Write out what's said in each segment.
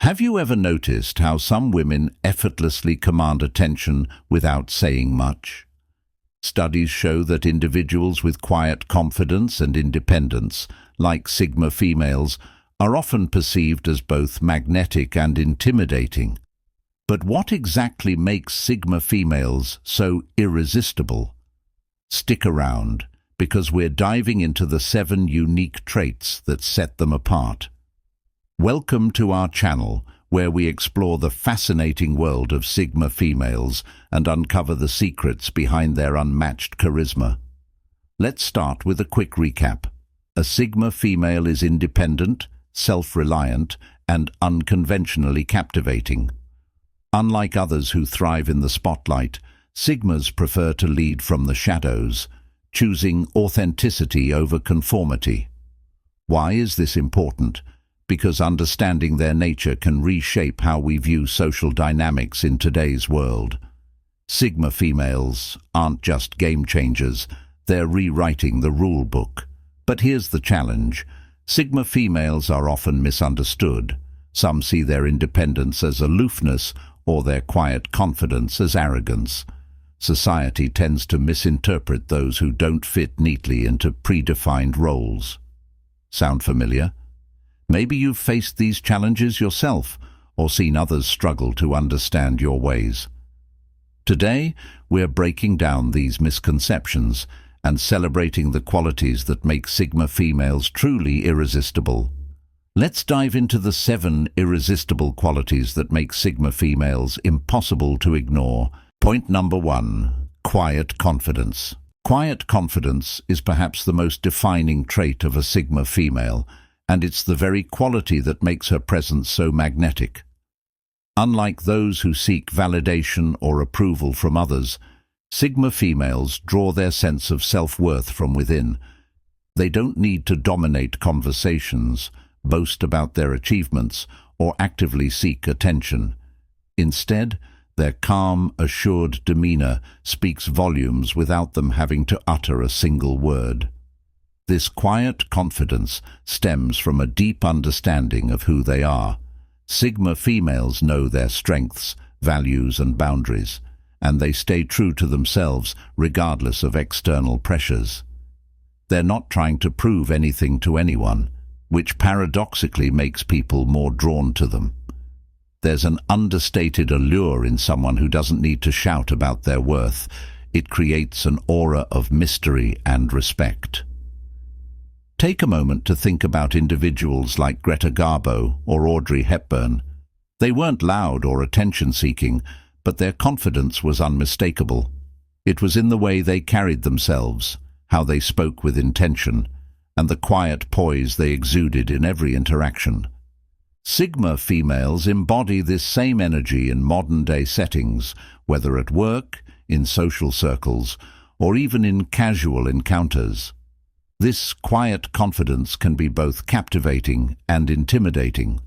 Have you ever noticed how some women effortlessly command attention without saying much? Studies show that individuals with quiet confidence and independence, like Sigma females, are often perceived as both magnetic and intimidating. But what exactly makes Sigma females so irresistible? Stick around, because we're diving into the 7 unique traits that set them apart. Welcome to our channel, where we explore the fascinating world of Sigma females and uncover the secrets behind their unmatched charisma. Let's start with a quick recap. A Sigma female is independent, self-reliant, and unconventionally captivating. Unlike others who thrive in the spotlight, Sigmas prefer to lead from the shadows, choosing authenticity over conformity. Why is this important? Because understanding their nature can reshape how we view social dynamics in today's world. Sigma females aren't just game changers, they're rewriting the rule book. But here's the challenge. Sigma females are often misunderstood. Some see their independence as aloofness or their quiet confidence as arrogance. Society tends to misinterpret those who don't fit neatly into predefined roles. Sound familiar? Maybe you've faced these challenges yourself or seen others struggle to understand your ways. Today, we're breaking down these misconceptions and celebrating the qualities that make Sigma females truly irresistible. Let's dive into the 7 irresistible qualities that make Sigma females impossible to ignore. Point number 1. Quiet confidence. Quiet confidence is perhaps the most defining trait of a Sigma female, and it's the very quality that makes her presence so magnetic. Unlike those who seek validation or approval from others, Sigma females draw their sense of self-worth from within. They don't need to dominate conversations, boast about their achievements, or actively seek attention. Instead, their calm, assured demeanor speaks volumes without them having to utter a single word. This quiet confidence stems from a deep understanding of who they are. Sigma females know their strengths, values, and boundaries, and they stay true to themselves regardless of external pressures. They're not trying to prove anything to anyone, which paradoxically makes people more drawn to them. There's an understated allure in someone who doesn't need to shout about their worth. It creates an aura of mystery and respect. Take a moment to think about individuals like Greta Garbo or Audrey Hepburn. They weren't loud or attention-seeking, but their confidence was unmistakable. It was in the way they carried themselves, how they spoke with intention, and the quiet poise they exuded in every interaction. Sigma females embody this same energy in modern-day settings, whether at work, in social circles, or even in casual encounters. This quiet confidence can be both captivating and intimidating.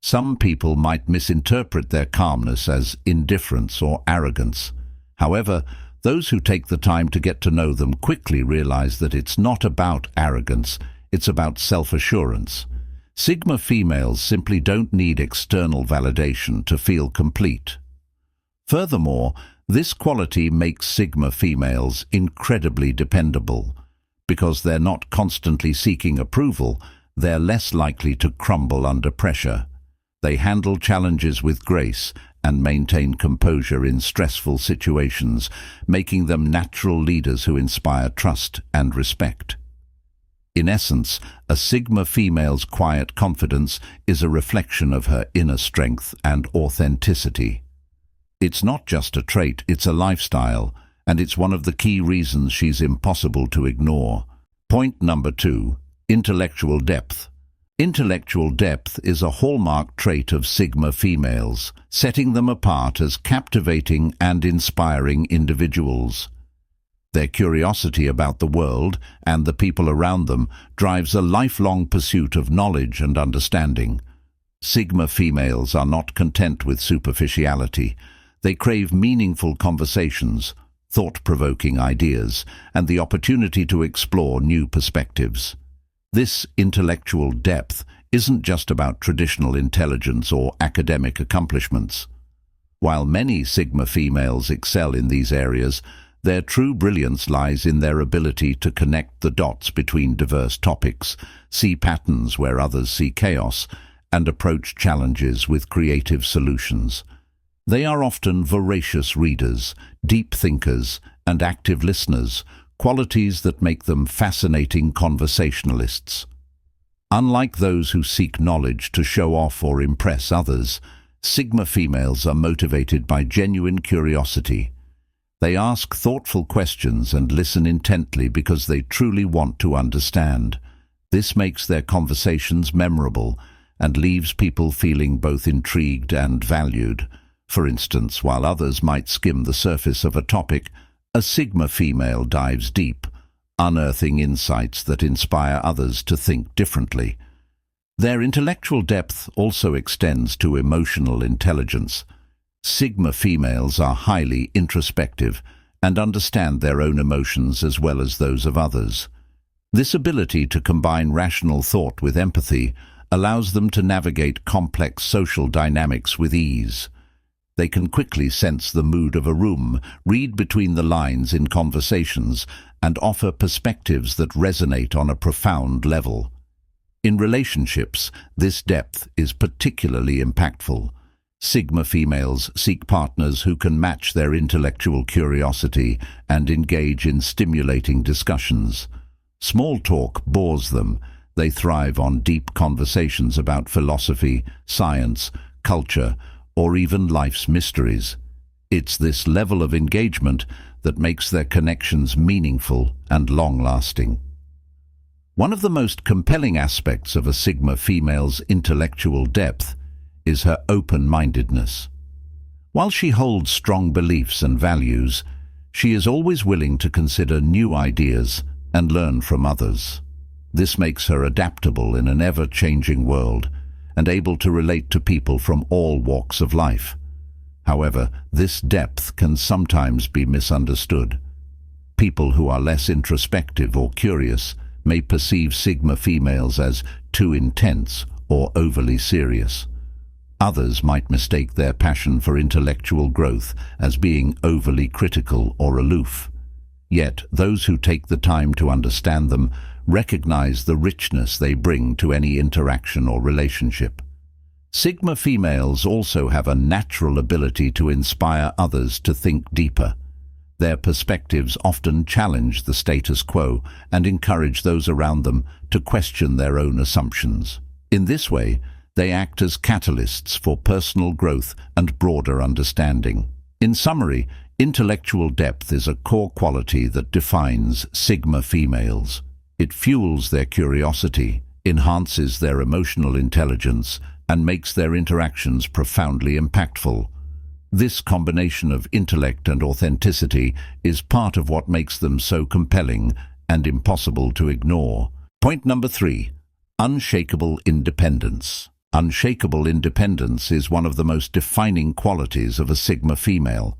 Some people might misinterpret their calmness as indifference or arrogance. However, those who take the time to get to know them quickly realize that it's not about arrogance, it's about self-assurance. Sigma females simply don't need external validation to feel complete. Furthermore, this quality makes Sigma females incredibly dependable. Because they're not constantly seeking approval, they're less likely to crumble under pressure. They handle challenges with grace and maintain composure in stressful situations, making them natural leaders who inspire trust and respect. In essence, a Sigma female's quiet confidence is a reflection of her inner strength and authenticity. It's not just a trait, it's a lifestyle, and it's one of the key reasons she's impossible to ignore. Point number 2. Intellectual depth. Intellectual depth is a hallmark trait of Sigma females, setting them apart as captivating and inspiring individuals. Their curiosity about the world and the people around them drives a lifelong pursuit of knowledge and understanding. Sigma females are not content with superficiality. They crave meaningful conversations, thought-provoking ideas, and the opportunity to explore new perspectives. This intellectual depth isn't just about traditional intelligence or academic accomplishments. While many Sigma females excel in these areas, their true brilliance lies in their ability to connect the dots between diverse topics, see patterns where others see chaos, and approach challenges with creative solutions. They are often voracious readers, deep thinkers, and active listeners, qualities that make them fascinating conversationalists. Unlike those who seek knowledge to show off or impress others, Sigma females are motivated by genuine curiosity. They ask thoughtful questions and listen intently because they truly want to understand. This makes their conversations memorable and leaves people feeling both intrigued and valued. For instance, while others might skim the surface of a topic, a Sigma female dives deep, unearthing insights that inspire others to think differently. Their intellectual depth also extends to emotional intelligence. Sigma females are highly introspective and understand their own emotions as well as those of others. This ability to combine rational thought with empathy allows them to navigate complex social dynamics with ease. They can quickly sense the mood of a room, read between the lines in conversations, and offer perspectives that resonate on a profound level. In relationships, this depth is particularly impactful. Sigma females seek partners who can match their intellectual curiosity and engage in stimulating discussions. Small talk bores them. They thrive on deep conversations about philosophy, science, culture, or even life's mysteries. It's this level of engagement that makes their connections meaningful and long-lasting. One of the most compelling aspects of a Sigma female's intellectual depth is her open-mindedness. While she holds strong beliefs and values, she is always willing to consider new ideas and learn from others. This makes her adaptable in an ever-changing world and able to relate to people from all walks of life. However, this depth can sometimes be misunderstood. People who are less introspective or curious may perceive Sigma females as too intense or overly serious. Others might mistake their passion for intellectual growth as being overly critical or aloof. Yet, those who take the time to understand them recognize the richness they bring to any interaction or relationship. Sigma females also have a natural ability to inspire others to think deeper. Their perspectives often challenge the status quo and encourage those around them to question their own assumptions. In this way, they act as catalysts for personal growth and broader understanding. In summary, intellectual depth is a core quality that defines Sigma females. It fuels their curiosity, enhances their emotional intelligence, and makes their interactions profoundly impactful. This combination of intellect and authenticity is part of what makes them so compelling and impossible to ignore. Point number 3. Unshakable independence. Unshakable independence is one of the most defining qualities of a Sigma female.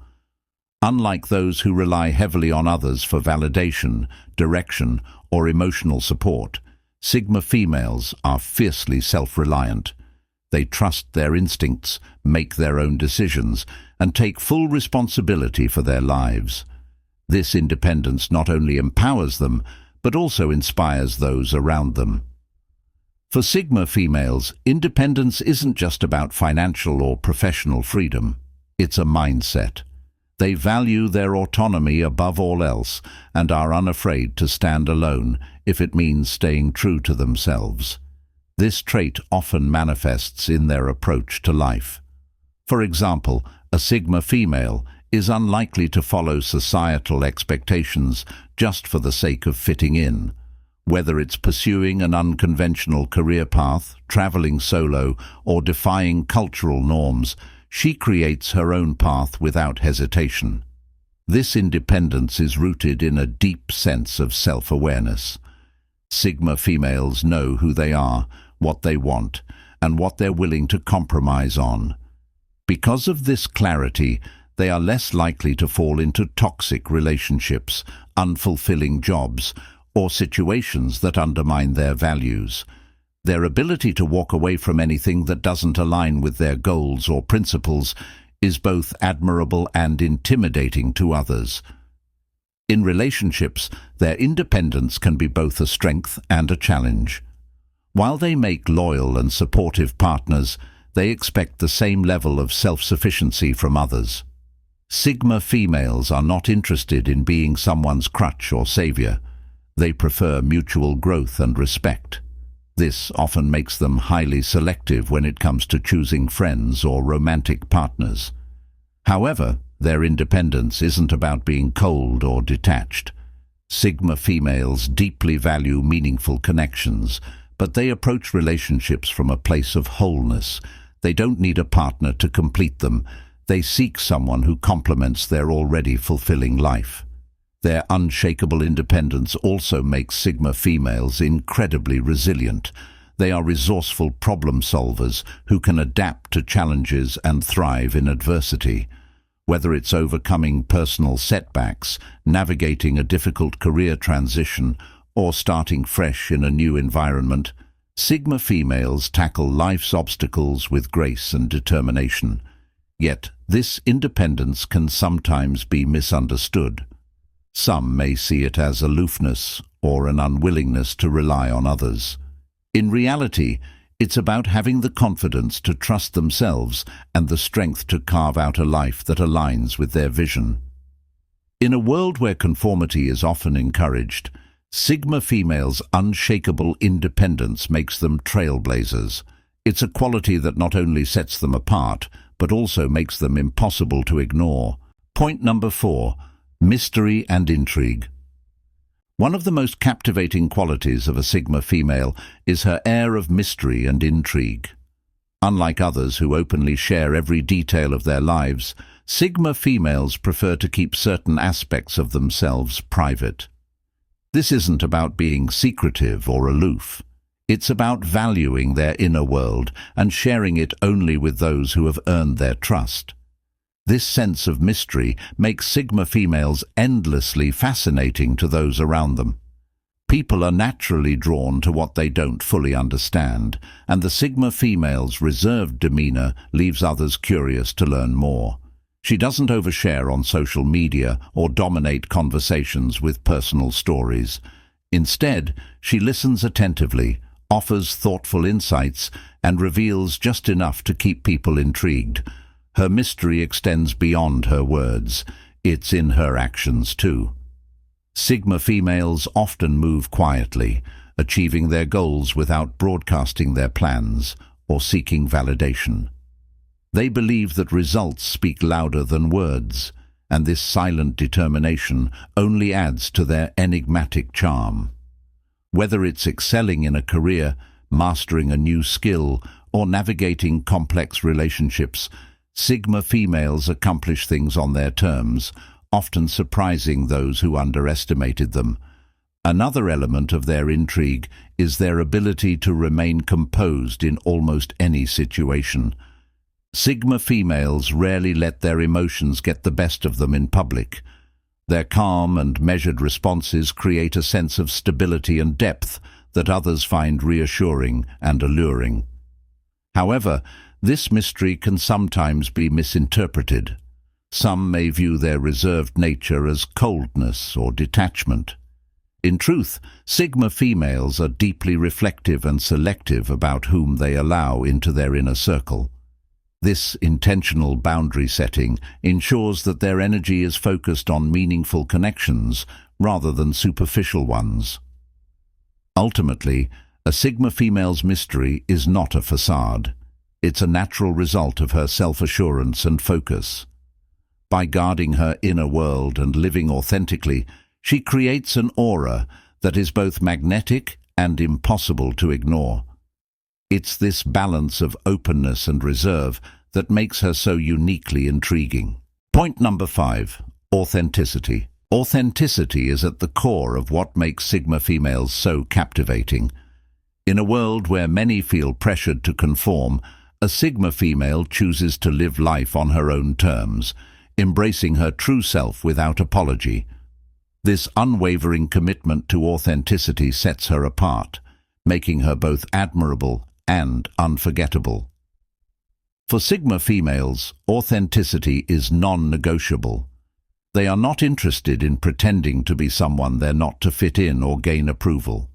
Unlike those who rely heavily on others for validation, direction, or emotional support, Sigma females are fiercely self-reliant. They trust their instincts, make their own decisions, and take full responsibility for their lives. This independence not only empowers them, but also inspires those around them. For Sigma females, independence isn't just about financial or professional freedom. It's a mindset. They value their autonomy above all else and are unafraid to stand alone if it means staying true to themselves. This trait often manifests in their approach to life. For example, a Sigma female is unlikely to follow societal expectations just for the sake of fitting in. Whether it's pursuing an unconventional career path, traveling solo, or defying cultural norms, she creates her own path without hesitation. This independence is rooted in a deep sense of self-awareness. Sigma females know who they are, what they want, and what they're willing to compromise on. Because of this clarity, they are less likely to fall into toxic relationships, unfulfilling jobs, or situations that undermine their values. Their ability to walk away from anything that doesn't align with their goals or principles is both admirable and intimidating to others. In relationships, their independence can be both a strength and a challenge. While they make loyal and supportive partners, they expect the same level of self-sufficiency from others. Sigma females are not interested in being someone's crutch or savior. They prefer mutual growth and respect. This often makes them highly selective when it comes to choosing friends or romantic partners. However, their independence isn't about being cold or detached. Sigma females deeply value meaningful connections, but they approach relationships from a place of wholeness. They don't need a partner to complete them. They seek someone who complements their already fulfilling life. Their unshakable independence also makes Sigma females incredibly resilient. They are resourceful problem solvers who can adapt to challenges and thrive in adversity. Whether it's overcoming personal setbacks, navigating a difficult career transition, or starting fresh in a new environment, Sigma females tackle life's obstacles with grace and determination. Yet, this independence can sometimes be misunderstood. Some may see it as aloofness or an unwillingness to rely on others. In reality, it's about having the confidence to trust themselves and the strength to carve out a life that aligns with their vision. In a world where conformity is often encouraged, Sigma females' unshakable independence makes them trailblazers. It's a quality that not only sets them apart, but also makes them impossible to ignore. Point number 4. Mystery and intrigue. One of the most captivating qualities of a Sigma female is her air of mystery and intrigue. Unlike others who openly share every detail of their lives, Sigma females prefer to keep certain aspects of themselves private. This isn't about being secretive or aloof. It's about valuing their inner world and sharing it only with those who have earned their trust. This sense of mystery makes Sigma females endlessly fascinating to those around them. People are naturally drawn to what they don't fully understand, and the Sigma female's reserved demeanor leaves others curious to learn more. She doesn't overshare on social media or dominate conversations with personal stories. Instead, she listens attentively, offers thoughtful insights, and reveals just enough to keep people intrigued. Her mystery extends beyond her words. It's in her actions too. Sigma females often move quietly, achieving their goals without broadcasting their plans or seeking validation. They believe that results speak louder than words, and this silent determination only adds to their enigmatic charm. Whether it's excelling in a career, mastering a new skill, or navigating complex relationships, Sigma females accomplish things on their terms, often surprising those who underestimated them. Another element of their intrigue is their ability to remain composed in almost any situation. Sigma females rarely let their emotions get the best of them in public. Their calm and measured responses create a sense of stability and depth that others find reassuring and alluring. However, this mystery can sometimes be misinterpreted. Some may view their reserved nature as coldness or detachment. In truth, Sigma females are deeply reflective and selective about whom they allow into their inner circle. This intentional boundary setting ensures that their energy is focused on meaningful connections rather than superficial ones. Ultimately, a Sigma female's mystery is not a facade. It's a natural result of her self-assurance and focus. By guarding her inner world and living authentically, she creates an aura that is both magnetic and impossible to ignore. It's this balance of openness and reserve that makes her so uniquely intriguing. Point number 5. Authenticity. Authenticity is at the core of what makes Sigma females so captivating. In a world where many feel pressured to conform, a Sigma female chooses to live life on her own terms, embracing her true self without apology. This unwavering commitment to authenticity sets her apart, making her both admirable and unforgettable. For Sigma females, authenticity is non-negotiable. They are not interested in pretending to be someone they're not to fit in or gain approval.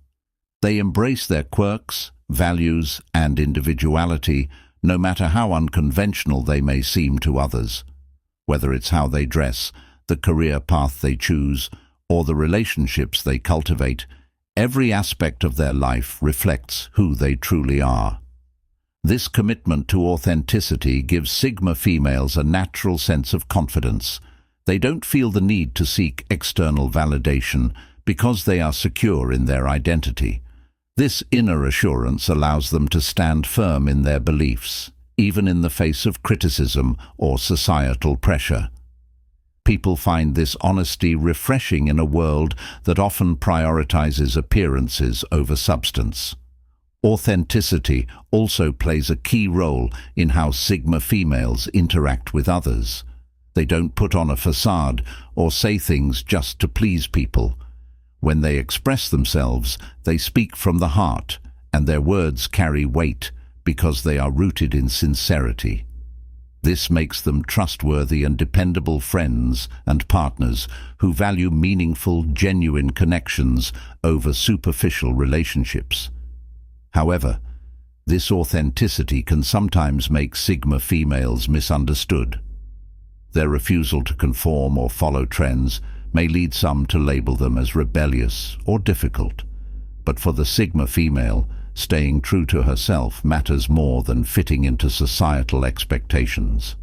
They embrace their quirks, values, and individuality, no matter how unconventional they may seem to others. Whether it's how they dress, the career path they choose, or the relationships they cultivate, every aspect of their life reflects who they truly are. This commitment to authenticity gives Sigma females a natural sense of confidence. They don't feel the need to seek external validation because they are secure in their identity. This inner assurance allows them to stand firm in their beliefs, even in the face of criticism or societal pressure. People find this honesty refreshing in a world that often prioritizes appearances over substance. Authenticity also plays a key role in how Sigma females interact with others. They don't put on a facade or say things just to please people. When they express themselves, they speak from the heart, and their words carry weight because they are rooted in sincerity. This makes them trustworthy and dependable friends and partners who value meaningful, genuine connections over superficial relationships. However, this authenticity can sometimes make Sigma females misunderstood. Their refusal to conform or follow trends may lead some to label them as rebellious or difficult. But for the Sigma female, staying true to herself matters more than fitting into societal expectations.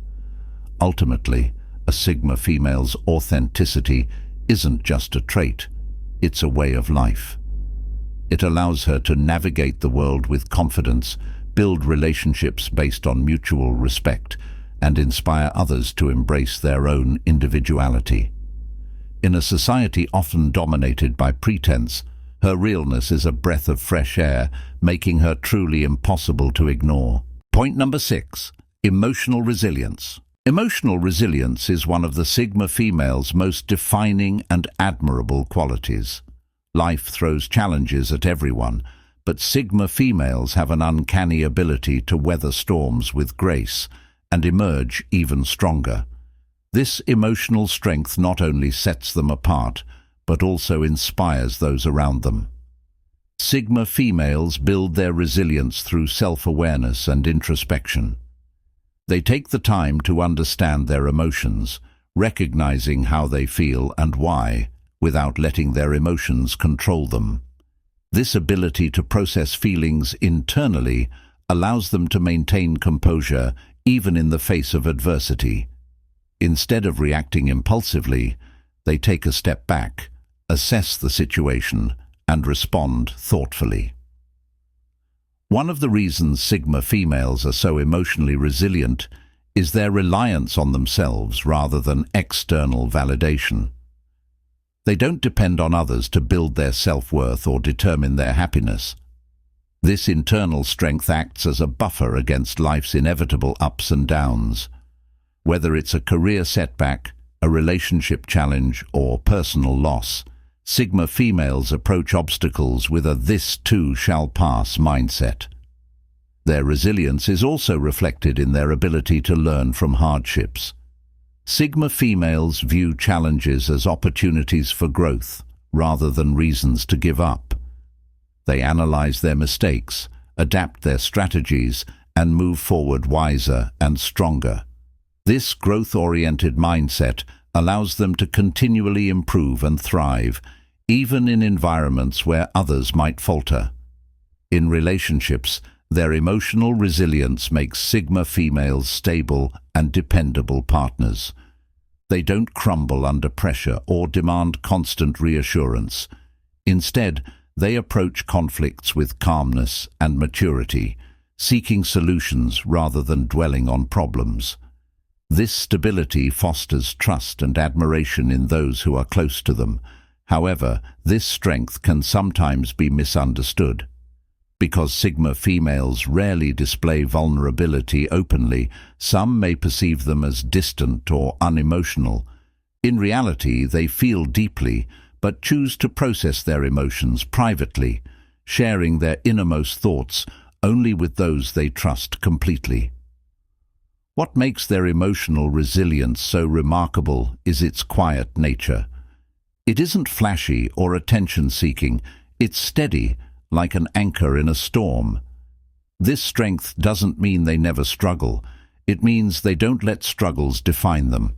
Ultimately, a Sigma female's authenticity isn't just a trait, it's a way of life. It allows her to navigate the world with confidence, build relationships based on mutual respect, and inspire others to embrace their own individuality. In a society often dominated by pretense, her realness is a breath of fresh air, making her truly impossible to ignore. Point number 6. Emotional resilience. Emotional resilience is one of the Sigma female's most defining and admirable qualities. Life throws challenges at everyone, but Sigma females have an uncanny ability to weather storms with grace and emerge even stronger. This emotional strength not only sets them apart, but also inspires those around them. Sigma females build their resilience through self-awareness and introspection. They take the time to understand their emotions, recognizing how they feel and why, without letting their emotions control them. This ability to process feelings internally allows them to maintain composure even in the face of adversity. Instead of reacting impulsively, they take a step back, assess the situation, and respond thoughtfully. One of the reasons Sigma females are so emotionally resilient is their reliance on themselves rather than external validation. They don't depend on others to build their self-worth or determine their happiness. This internal strength acts as a buffer against life's inevitable ups and downs. Whether it's a career setback, a relationship challenge, or personal loss, Sigma females approach obstacles with a "this too shall pass" mindset. Their resilience is also reflected in their ability to learn from hardships. Sigma females view challenges as opportunities for growth rather than reasons to give up. They analyze their mistakes, adapt their strategies, and move forward wiser and stronger. This growth-oriented mindset allows them to continually improve and thrive, even in environments where others might falter. In relationships, their emotional resilience makes Sigma females stable and dependable partners. They don't crumble under pressure or demand constant reassurance. Instead, they approach conflicts with calmness and maturity, seeking solutions rather than dwelling on problems. This stability fosters trust and admiration in those who are close to them. However, this strength can sometimes be misunderstood. Because Sigma females rarely display vulnerability openly, some may perceive them as distant or unemotional. In reality, they feel deeply, but choose to process their emotions privately, sharing their innermost thoughts only with those they trust completely. What makes their emotional resilience so remarkable is its quiet nature. It isn't flashy or attention-seeking, it's steady, like an anchor in a storm. This strength doesn't mean they never struggle, it means they don't let struggles define them.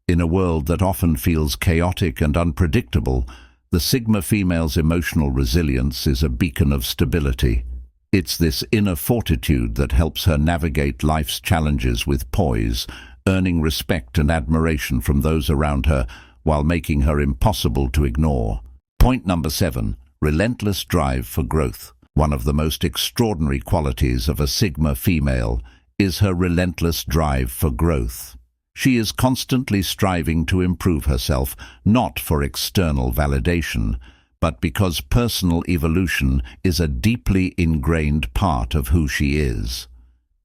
In a world that often feels chaotic and unpredictable, the Sigma female's emotional resilience is a beacon of stability. It's this inner fortitude that helps her navigate life's challenges with poise, earning respect and admiration from those around her while making her impossible to ignore. Point number 7. Relentless drive for growth. One of the most extraordinary qualities of a Sigma female is her relentless drive for growth. She is constantly striving to improve herself, not for external validation, but because personal evolution is a deeply ingrained part of who she is.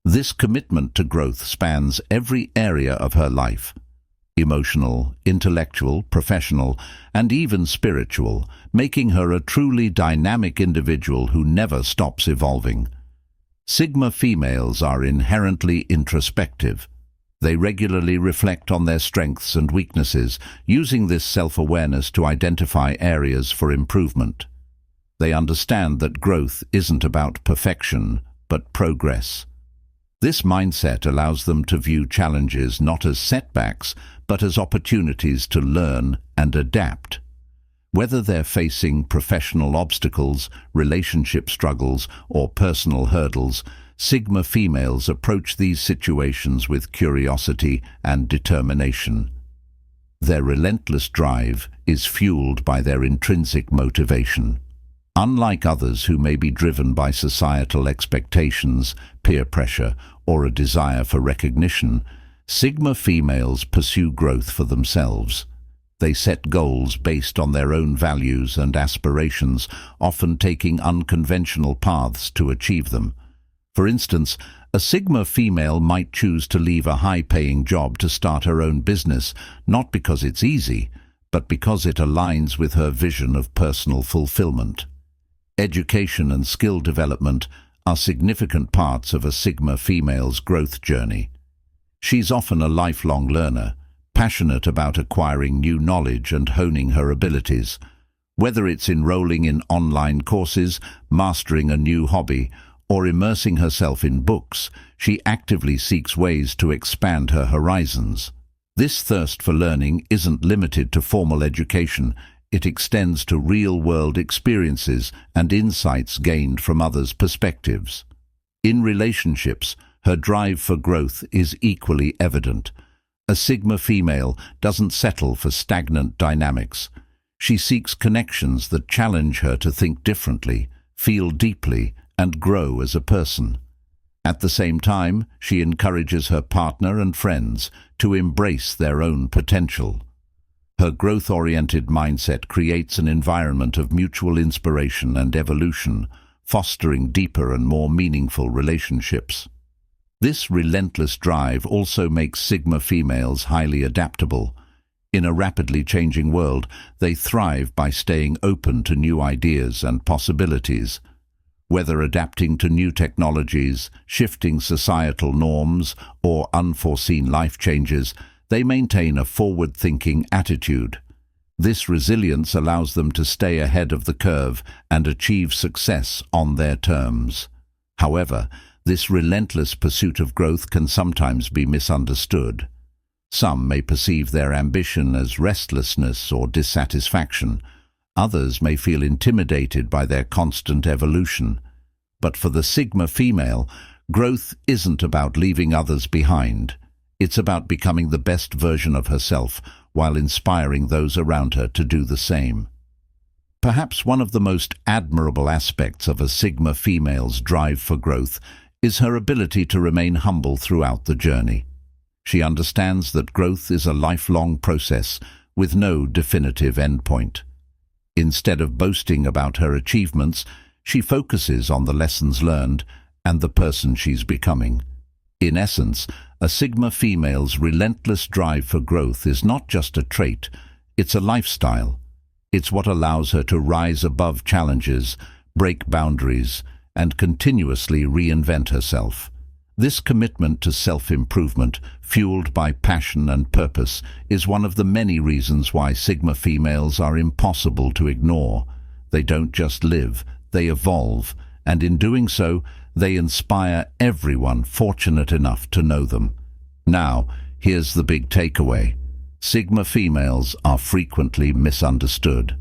This commitment to growth spans every area of her life: emotional, intellectual, professional, and even spiritual, making her a truly dynamic individual who never stops evolving. Sigma females are inherently introspective. They regularly reflect on their strengths and weaknesses, using this self-awareness to identify areas for improvement. They understand that growth isn't about perfection, but progress. This mindset allows them to view challenges not as setbacks, but as opportunities to learn and adapt. Whether they're facing professional obstacles, relationship struggles, or personal hurdles, Sigma females approach these situations with curiosity and determination. Their relentless drive is fueled by their intrinsic motivation. Unlike others who may be driven by societal expectations, peer pressure, or a desire for recognition, Sigma females pursue growth for themselves. They set goals based on their own values and aspirations, often taking unconventional paths to achieve them. For instance, a Sigma female might choose to leave a high-paying job to start her own business, not because it's easy, but because it aligns with her vision of personal fulfillment. Education and skill development are significant parts of a Sigma female's growth journey. She's often a lifelong learner, passionate about acquiring new knowledge and honing her abilities. Whether it's enrolling in online courses, mastering a new hobby, or immersing herself in books, she actively seeks ways to expand her horizons. This thirst for learning isn't limited to formal education. It extends to real-world experiences and insights gained from others' perspectives. In relationships, her drive for growth is equally evident. A Sigma female doesn't settle for stagnant dynamics. She seeks connections that challenge her to think differently, feel deeply, and grow as a person. At the same time, she encourages her partner and friends to embrace their own potential. Her growth-oriented mindset creates an environment of mutual inspiration and evolution, fostering deeper and more meaningful relationships. This relentless drive also makes Sigma females highly adaptable. In a rapidly changing world, they thrive by staying open to new ideas and possibilities. Whether adapting to new technologies, shifting societal norms, or unforeseen life changes, they maintain a forward-thinking attitude. This resilience allows them to stay ahead of the curve and achieve success on their terms. However, this relentless pursuit of growth can sometimes be misunderstood. Some may perceive their ambition as restlessness or dissatisfaction. Others may feel intimidated by their constant evolution. But for the Sigma female, growth isn't about leaving others behind. It's about becoming the best version of herself while inspiring those around her to do the same. Perhaps one of the most admirable aspects of a Sigma female's drive for growth is her ability to remain humble throughout the journey. She understands that growth is a lifelong process with no definitive endpoint. Instead of boasting about her achievements, she focuses on the lessons learned and the person she's becoming. In essence, a Sigma female's relentless drive for growth is not just a trait, it's a lifestyle. It's what allows her to rise above challenges, break boundaries, and continuously reinvent herself. This commitment to self-improvement, fueled by passion and purpose, is one of the many reasons why Sigma females are impossible to ignore. They don't just live, they evolve, and in doing so, they inspire everyone fortunate enough to know them. Now, here's the big takeaway. Sigma females are frequently misunderstood.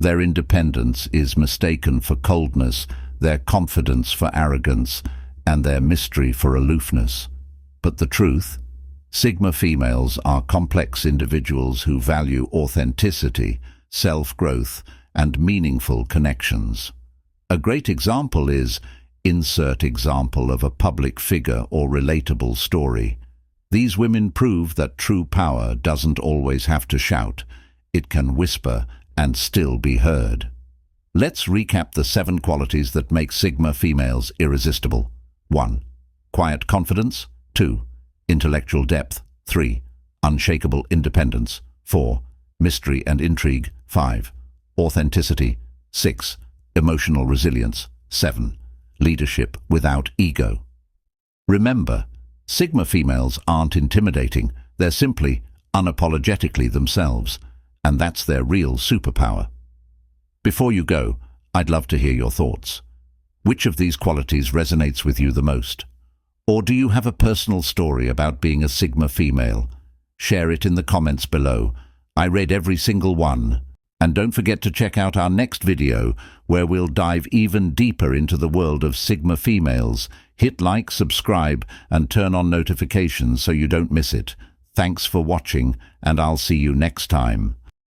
Their independence is mistaken for coldness, their confidence for arrogance, and their mystery for aloofness. But the truth? Sigma females are complex individuals who value authenticity, self-growth, and meaningful connections. A great example is, insert example of a public figure or relatable story. These women prove that true power doesn't always have to shout. It can whisper and still be heard. Let's recap the 7 qualities that make Sigma females irresistible. 1. Quiet confidence. 2. Intellectual depth. 3. Unshakable independence. 4. Mystery and intrigue. 5. Authenticity. 6. Emotional resilience. 7. Leadership without ego. Remember, Sigma females aren't intimidating, they're simply unapologetically themselves, and that's their real superpower. Before you go, I'd love to hear your thoughts. Which of these qualities resonates with you the most? Or do you have a personal story about being a Sigma female? Share it in the comments below. I read every single one. And don't forget to check out our next video, where we'll dive even deeper into the world of Sigma females. Hit like, subscribe, and turn on notifications so you don't miss it. Thanks for watching, and I'll see you next time.